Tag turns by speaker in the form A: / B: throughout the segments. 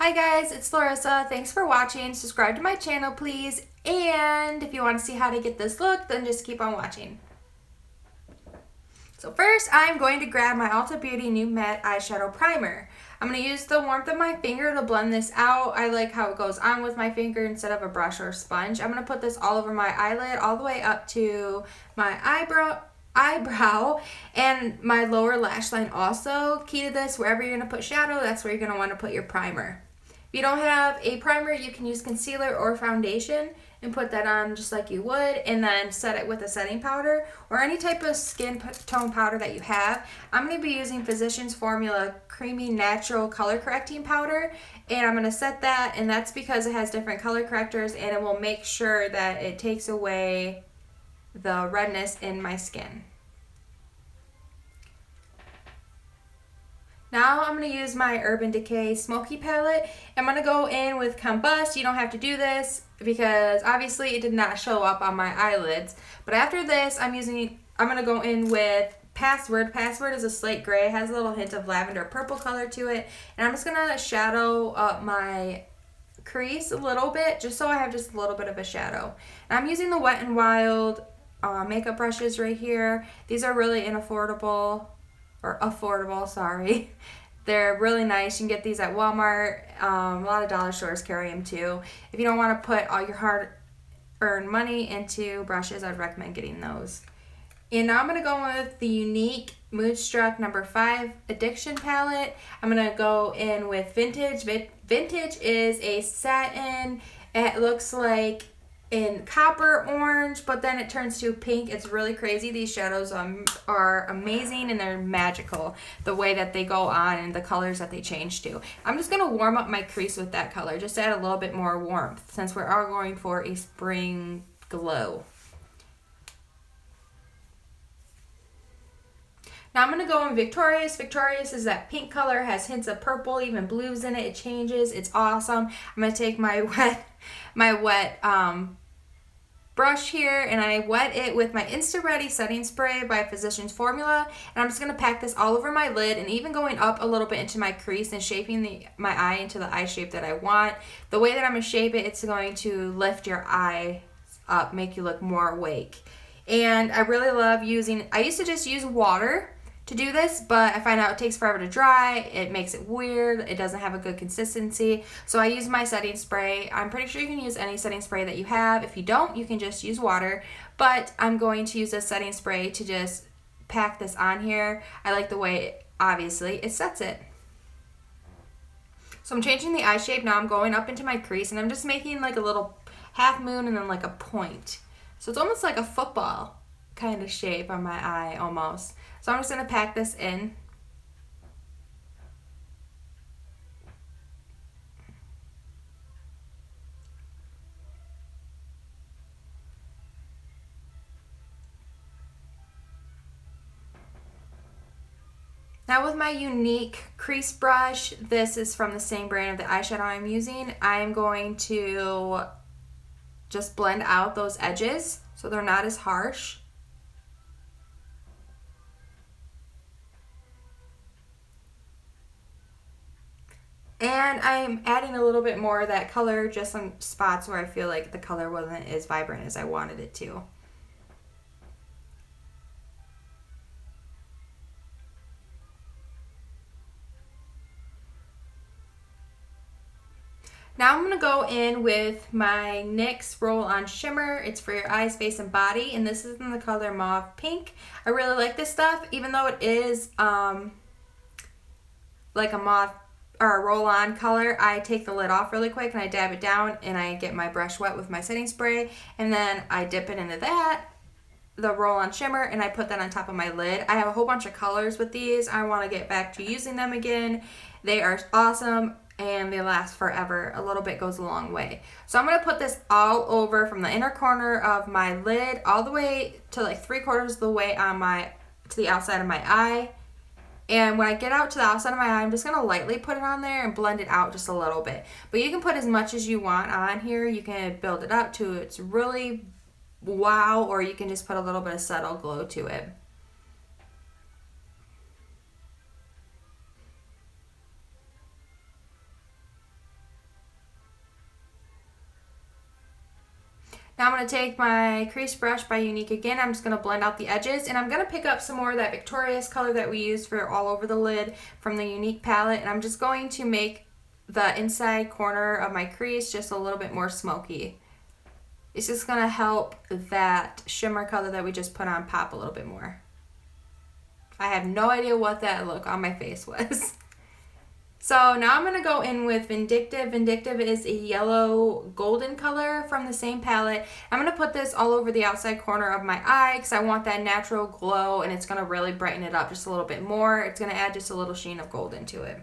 A: Hi guys, it's LaRissia. Thanks for watching. Subscribe to my channel, please. And if you want to see how to get this look, then just keep on watching. So first, I'm going to grab my Ulta Beauty New Matte Eyeshadow Primer. I'm going to use the warmth of my finger to blend this out. I like how it goes on with my finger instead of a brush or a sponge. I'm going to put this all over my eyelid, all the way up to my eyebrow and my lower lash line also. Key to this, wherever you're going to put shadow, that's where you're going to want to put your primer. If you don't have a primer, you can use concealer or foundation and put that on just like you would, and then set it with a setting powder or any type of skin tone powder that you have. I'm going to be using Physicians Formula Creamy Natural Color Correcting Powder, and I'm going to set that, and that's because it has different color correctors and it will make sure that it takes away the redness in my skin. Now I'm going to use my Urban Decay Smokey palette. I'm going to go in with Combust. You don't have to do this because obviously it did not show up on my eyelids. But after this, I'm going to go in with Password. Password is a slate gray. It has a little hint of lavender purple color to it. And I'm just going to shadow up my crease a little bit, just so I have just a little bit of a shadow. And I'm using the Wet n Wild makeup brushes right here. These are really affordable, sorry. They're really nice. You can get these at Walmart. A lot of dollar stores carry them too. If you don't want to put all your hard-earned money into brushes, I'd recommend getting those. And now I'm going to go with the Unique Moodstruck No. 5 Addiction Palette. I'm going to go in with Vintage. Vintage is a satin. It looks like in copper orange, but then it turns to pink. It's really crazy. These shadows are amazing and they're magical, the way that they go on and the colors that they change to. I'm just going to warm up my crease with that color, just to add a little bit more warmth since we are going for a spring glow. Now I'm going to go in Victorious. Victorious is that pink color, has hints of purple, even blues in it. It changes. It's awesome. I'm going to take my wet brush here, and I wet it with my Insta Ready setting spray by Physicians Formula, and I'm just going to pack this all over my lid and even going up a little bit into my crease and shaping my eye into the eye shape that I want. The way that I'm going to shape it, it's going to lift your eye up, make you look more awake. And I really love I used to just use water to do this, but I find out it takes forever to dry. It makes it weird. It doesn't have a good consistency. So I use my setting spray. I'm pretty sure you can use any setting spray that you have. If you don't, you can just use water. But I'm going to use this setting spray to just pack this on here. I like the way, obviously, it sets it. So I'm changing the eye shape. Now I'm going up into my crease, and I'm just making like a little half moon and then like a point. So it's almost like a football kind of shape on my eye almost. So I'm just going to pack this in. Now with my Unique crease brush, this is from the same brand of the eyeshadow I'm using, I'm going to just blend out those edges so they're not as harsh. And I'm adding a little bit more of that color, just some spots where I feel like the color wasn't as vibrant as I wanted it to. Now I'm going to go in with my NYX Roll-On Shimmer. It's for your eyes, face, and body, and this is in the color Mauve Pink. I really like this stuff, even though it is like a mauve or a roll-on color. I take the lid off really quick and I dab it down and I get my brush wet with my setting spray, and then I dip it into the roll-on shimmer, and I put that on top of my lid. I have a whole bunch of colors with these. I want to get back to using them again. They are awesome and they last forever. A little bit goes a long way. So I'm going to put this all over from the inner corner of my lid all the way to like 3/4 of the way to the outside of my eye. And when I get out to the outside of my eye, I'm just going to lightly put it on there and blend it out just a little bit. But you can put as much as you want on here. You can build it up to it's really wow, or you can just put a little bit of subtle glow to it. Now I'm going to take my crease brush by Unique again. I'm just going to blend out the edges, and I'm going to pick up some more of that Victorious color that we used for all over the lid from the Unique palette, and I'm just going to make the inside corner of my crease just a little bit more smoky. It's just going to help that shimmer color that we just put on pop a little bit more. I have no idea what that look on my face was. So now I'm going to go in with Vindictive. Vindictive is a yellow golden color from the same palette. I'm going to put this all over the outside corner of my eye because I want that natural glow, and it's going to really brighten it up just a little bit more. It's going to add just a little sheen of gold into it.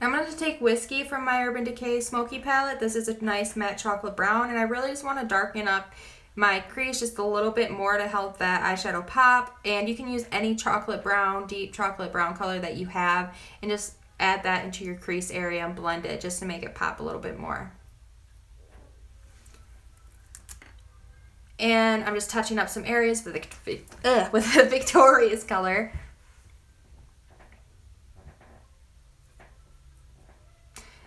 A: I'm going to take Whiskey from my Urban Decay Smokey palette. This is a nice matte chocolate brown, and I really just want to darken up my crease just a little bit more to help that eyeshadow pop. And you can use any chocolate brown, deep chocolate brown color that you have, and just add that into your crease area and blend it just to make it pop a little bit more. And I'm just touching up some areas with the Victorious color.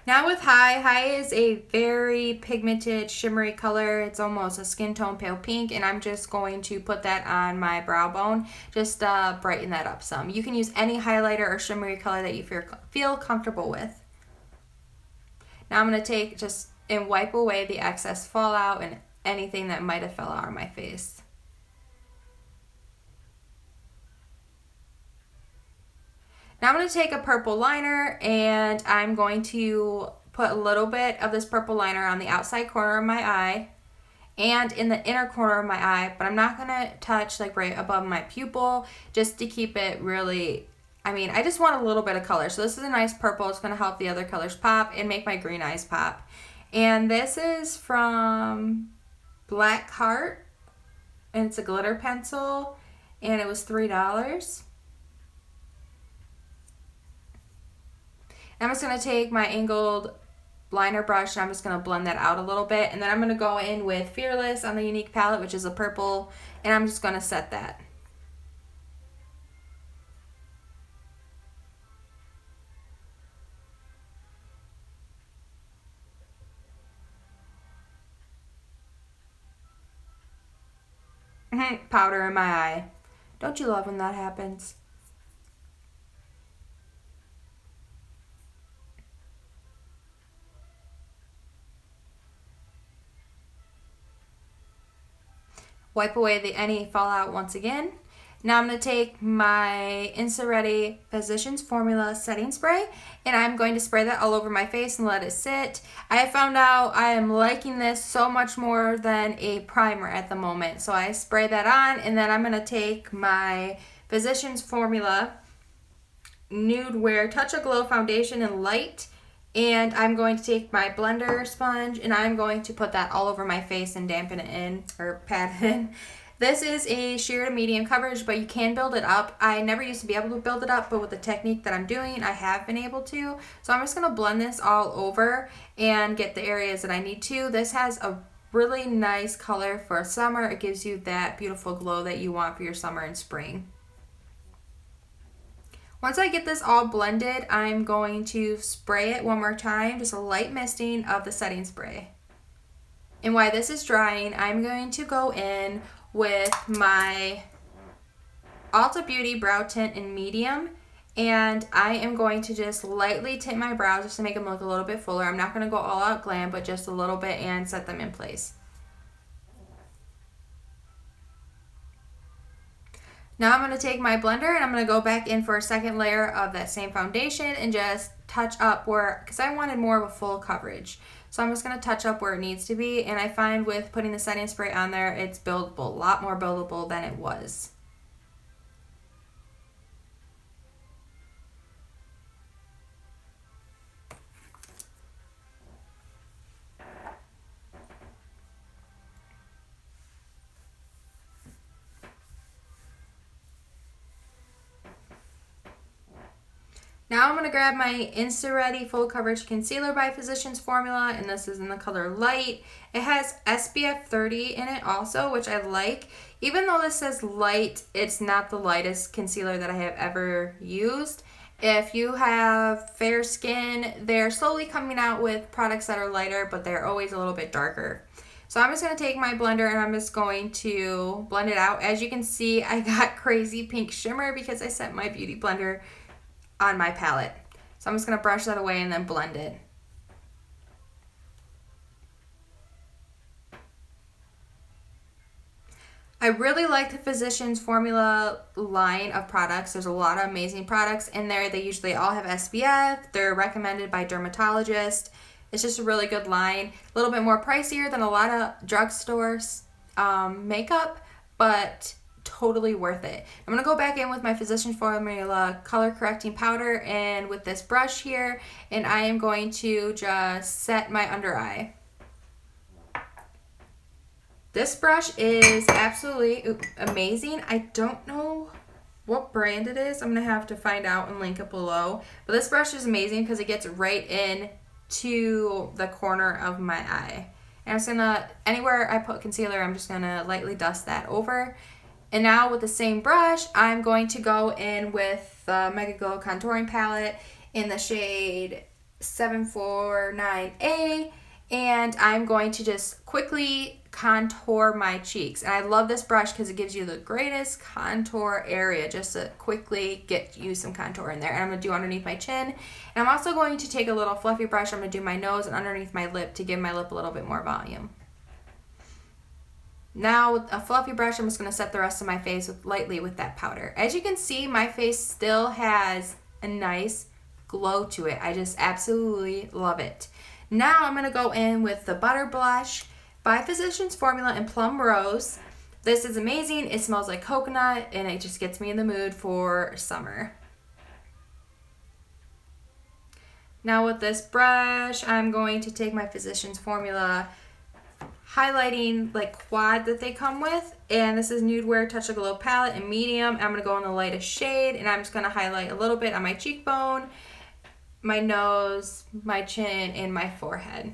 A: Now with High is a very pigmented, shimmery color. It's almost a skin tone pale pink, and I'm just going to put that on my brow bone, just brighten that up some. You can use any highlighter or shimmery color that you feel comfortable with. Now I'm going to take just and wipe away the excess fallout and anything that might have fell out on my face. Now I'm going to take a purple liner, and I'm going to put a little bit of this purple liner on the outside corner of my eye and in the inner corner of my eye, but I'm not going to touch like right above my pupil just to keep it really, I just want a little bit of color. So this is a nice purple. It's going to help the other colors pop and make my green eyes pop. And this is from Black Heart, and it's a glitter pencil, and it was $3. I'm just going to take my angled liner brush, and I'm just going to blend that out a little bit. And then I'm going to go in with Fearless on the Unique palette, which is a purple, and I'm just going to set that. Powder in my eye. Don't you love when that happens? Wipe away any fallout once again. Now I'm going to take my Insta Ready Physicians Formula Setting Spray, and I'm going to spray that all over my face and let it sit. I have found out I am liking this so much more than a primer at the moment. So I spray that on, and then I'm going to take my Physicians Formula Nude Wear Touch of Glow Foundation in Light, and I'm going to take my blender sponge, and I'm going to put that all over my face and dampen it in, or pat it in. This is a sheer to medium coverage, but you can build it up. I never used to be able to build it up, but with the technique that I'm doing, I have been able to. So I'm just going to blend this all over and get the areas that I need to. This has a really nice color for summer. It gives you that beautiful glow that you want for your summer and spring. Once I get this all blended, I'm going to spray it one more time, just a light misting of the setting spray. And while this is drying, I'm going to go in with my Ulta Beauty Brow Tint in medium, and I am going to just lightly tint my brows just to make them look a little bit fuller. I'm not going to go all out glam, but just a little bit, and set them in place. Now I'm going to take my blender, and I'm going to go back in for a second layer of that same foundation and just touch up because I wanted more of a full coverage. So I'm just going to touch up where it needs to be, and I find with putting the setting spray on there, it's buildable, a lot more buildable than it was. Now I'm going to grab my Insta Ready Full Coverage Concealer by Physicians Formula, and this is in the color Light. It has SPF 30 in it also, which I like. Even though this says light, it's not the lightest concealer that I have ever used. If you have fair skin, they're slowly coming out with products that are lighter, but they're always a little bit darker. So I'm just going to take my blender and I'm just going to blend it out. As you can see, I got crazy pink shimmer because I set my beauty blender on my palette. So I'm just going to brush that away and then blend it. I really like the Physicians Formula line of products. There's a lot of amazing products in there. They usually all have SPF. They're recommended by dermatologists. It's just a really good line. A little bit more pricier than a lot of drugstores makeup, but totally worth it. I'm going to go back in with my Physicians Formula color correcting powder and with this brush here, and I am going to just set my under eye. This brush is absolutely amazing. I don't know what brand it is. I'm going to have to find out and link it below. But this brush is amazing because it gets right in to the corner of my eye. And I'm just going to, anywhere I put concealer, I'm just going to lightly dust that over. And now with the same brush, I'm going to go in with the Mega Glow Contouring Palette in the shade 749A. And I'm going to just quickly contour my cheeks. And I love this brush because it gives you the greatest contour area just to quickly get you some contour in there. And I'm going to do underneath my chin. And I'm also going to take a little fluffy brush. I'm going to do my nose and underneath my lip to give my lip a little bit more volume. Now with a fluffy brush, I'm just going to set the rest of my face lightly with that powder. As you can see, my face still has a nice glow to it. I just absolutely love it. Now I'm going to go in with the Butter Blush by Physicians Formula in Plum Rose. This is amazing. It smells like coconut and it just gets me in the mood for summer. Now with this brush, I'm going to take my Physicians Formula highlighting like quad that they come with, and this is Nude Wear Touch of Glow palette in medium. I'm going to go in the lightest shade and I'm just going to highlight a little bit on my cheekbone, my nose, my chin, and my forehead.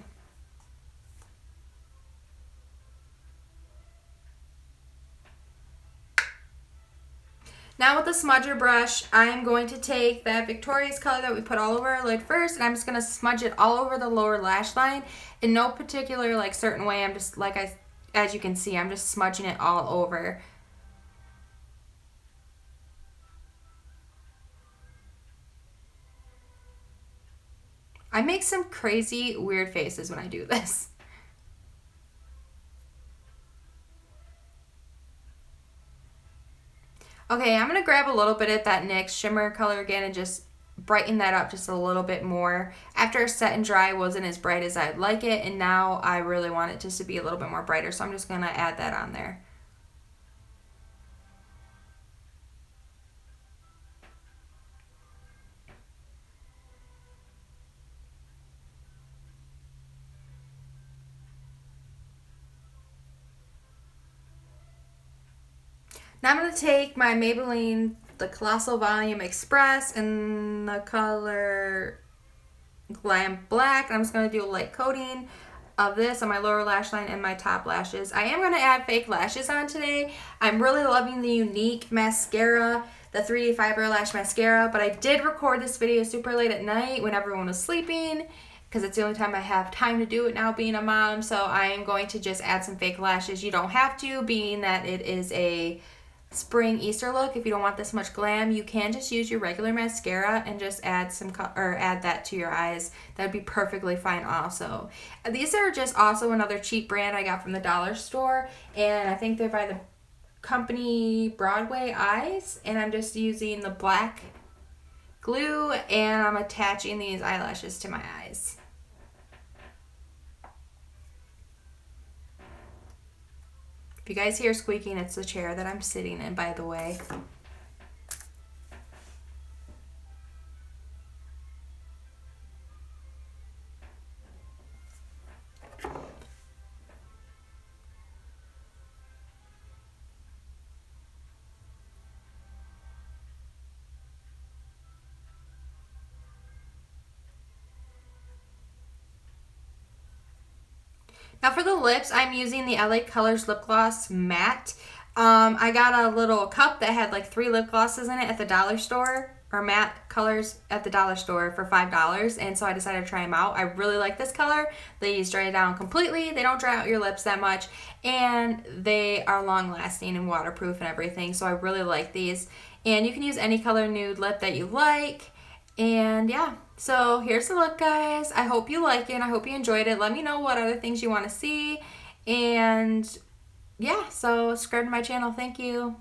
A: Now with the smudger brush, I am going to take that Victoria's color that we put all over our lid first, and I'm just going to smudge it all over the lower lash line in no particular like certain way. I'm just as you can see, I'm just smudging it all over. I make some crazy weird faces when I do this. Okay, I'm going to grab a little bit of that NYX shimmer color again and just brighten that up just a little bit more. After set and dry, it wasn't as bright as I'd like it, and now I really want it just to be a little bit more brighter, so I'm just going to add that on there. Now I'm going to take my Maybelline, the Colossal Volume Express in the color Glam Black. And I'm just going to do a light coating of this on my lower lash line and my top lashes. I am going to add fake lashes on today. I'm really loving the Unique mascara, the 3D Fiber Lash Mascara, but I did record this video super late at night when everyone was sleeping, because it's the only time I have time to do it now being a mom. So I am going to just add some fake lashes. You don't have to, being that it is a spring Easter look. If you don't want this much glam, you can just use your regular mascara and just add some add that to your eyes. That'd be perfectly fine also. These are just also another cheap brand I got from the dollar store, and I think they're by the company Broadway Eyes, and I'm just using the black glue and I'm attaching these eyelashes to my eyes. If you guys hear squeaking, it's the chair that I'm sitting in, by the way. Now for the lips, I'm using the LA Colors Lip Gloss Matte. I got a little cup that had like 3 lip glosses in it at the dollar store. or matte colors at the dollar store for $5, and so I decided to try them out. I really like this color. These dry down completely. They don't dry out your lips that much, and they are long lasting and waterproof and everything, so I really like these. And you can use any color nude lip that you like. And yeah, so here's the look, guys. I hope you like it, and I hope you enjoyed it. Let me know what other things you want to see, and yeah, so subscribe to my channel. Thank you.